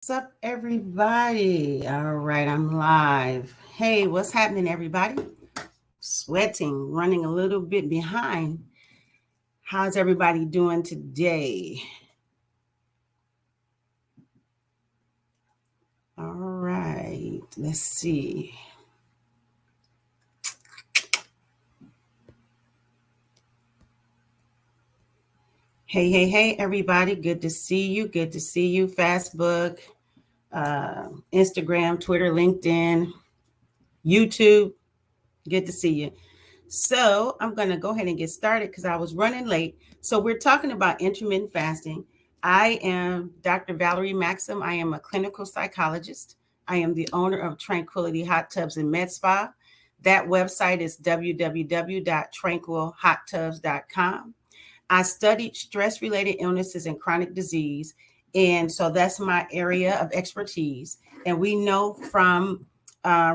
What's up, everybody? All right, I'm live. Hey, what's happening, everybody? Sweating, running a little bit behind. How's everybody doing today? All right, let's see. Hey, everybody. Good to see you. Good to see you. Facebook, Instagram, Twitter, LinkedIn, YouTube. Good to see you. So I'm going to go ahead and get started because I was running late. So we're talking about intermittent fasting. I am Dr. Valerie Maxim. I am a clinical psychologist. I am the owner of Tranquility Hot Tubs and Med Spa. That website is www.tranquilhottubs.com. I studied stress-related illnesses and chronic disease, and so that's my area of expertise. And we know from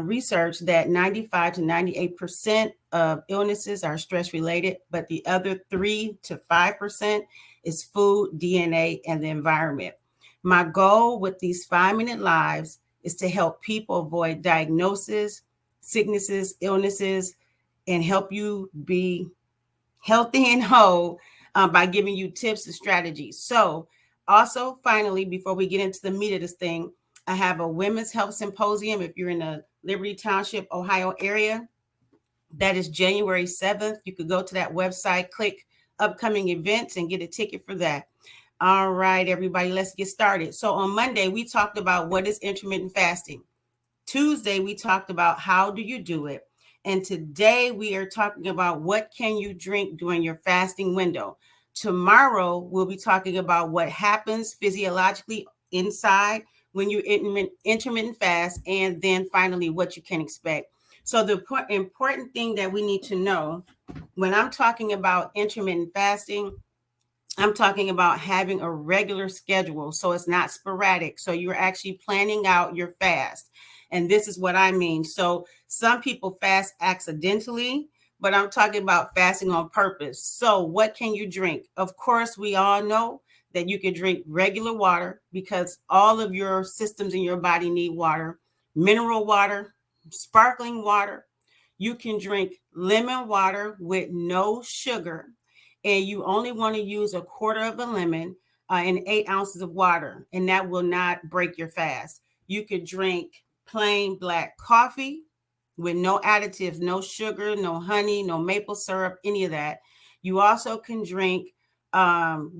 research that 95 to 98% of illnesses are stress related, but the other 3 to 5% is food, DNA, and the environment. My goal with these 5-minute lives is to help people avoid diagnoses, sicknesses, illnesses, and help you be healthy and whole by giving you tips and strategies. So, also, finally, before we get into the meat of this thing, I have a women's health symposium. If you're in the Liberty Township, Ohio area, that is January 7th. You could go to that website, click upcoming events, and get a ticket for that. All right, everybody, let's get started. So, on Monday, we talked about what is intermittent fasting. Tuesday, we talked about how do you do it. And today we are talking about what can you drink during your fasting window. Tomorrow, we'll be talking about what happens physiologically inside when you intermittent fast, and then finally what you can expect. So the important thing that we need to know when I'm talking about intermittent fasting, I'm talking about having a regular schedule so it's not sporadic. So you're actually planning out your fast. And this is what I mean. So some people fast accidentally, but I'm talking about fasting on purpose. So what can you drink? Of course, we all know that you can drink regular water because all of your systems in your body need water, mineral water, sparkling water. You can drink lemon water with no sugar, and you only want to use a quarter of a lemon and 8 ounces of water, and that will not break your fast. You could drink plain black coffee with no additives, no sugar, no honey, no maple syrup, any of that. You also can drink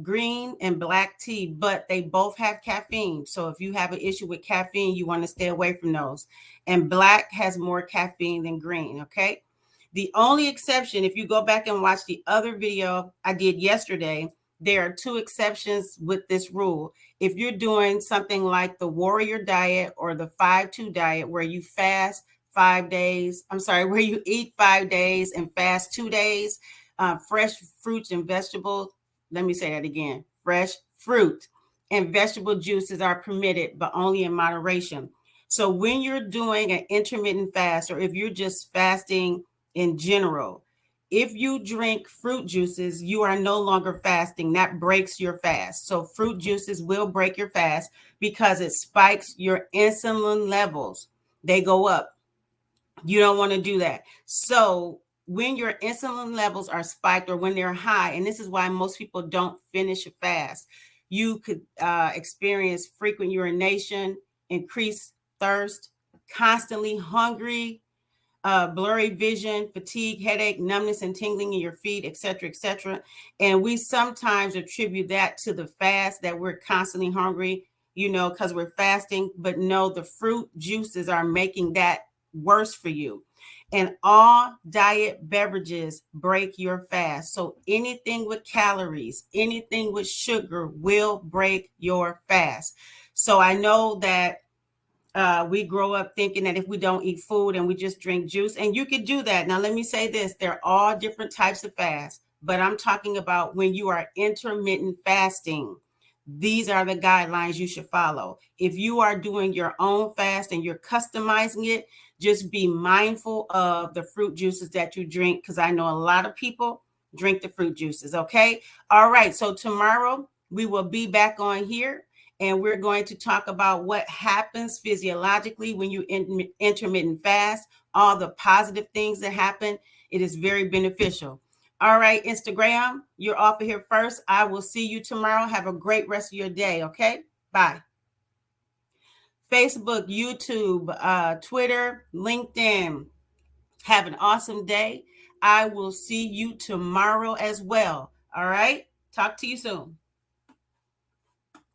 green and black tea, but they both have caffeine. So if you have an issue with caffeine, you want to stay away from those. And black has more caffeine than green, okay? The only exception, if you go back and watch the other video I did yesterday, there are 2 exceptions with this rule. If you're doing something like the warrior diet or the 5-2 diet, where you fast 5 days, where you eat 5 days and fast 2 days, fresh fruits and vegetables. Let me say that again. Fresh fruit and vegetable juices are permitted, but only in moderation. So when you're doing an intermittent fast, or if you're just fasting in general, if you drink fruit juices, you are no longer fasting. That breaks your fast. So fruit juices will break your fast because it spikes your insulin levels. They go up. You don't want to do that. So when your insulin levels are spiked or when they're high, and this is why most people don't finish a fast, you could experience frequent urination, increased thirst, constantly hungry, blurry vision, fatigue, headache, numbness, and tingling in your feet, etc., etc. And we sometimes attribute that to the fast, that we're constantly hungry, because we're fasting. But no, the fruit juices are making that worse for you. And all diet beverages break your fast. So anything with calories, anything with sugar will break your fast. So I know that we grow up thinking that if we don't eat food and we just drink juice, and you could do that. Now, let me say this. There are all different types of fasts, but I'm talking about when you are intermittent fasting. These are the guidelines you should follow. If you are doing your own fast and you're customizing it, just be mindful of the fruit juices that you drink, because I know a lot of people drink the fruit juices, okay? All right, so tomorrow we will be back on here, And we're going to talk about what happens physiologically when you intermittent fast, all the positive things that happen. It is very beneficial. All right, Instagram, you're off of here first. I will see you tomorrow. Have a great rest of your day. Okay, bye. Facebook, YouTube, Twitter, LinkedIn. Have an awesome day. I will see you tomorrow as well. All right. Talk to you soon.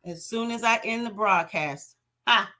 As soon as I end the broadcast. Ha.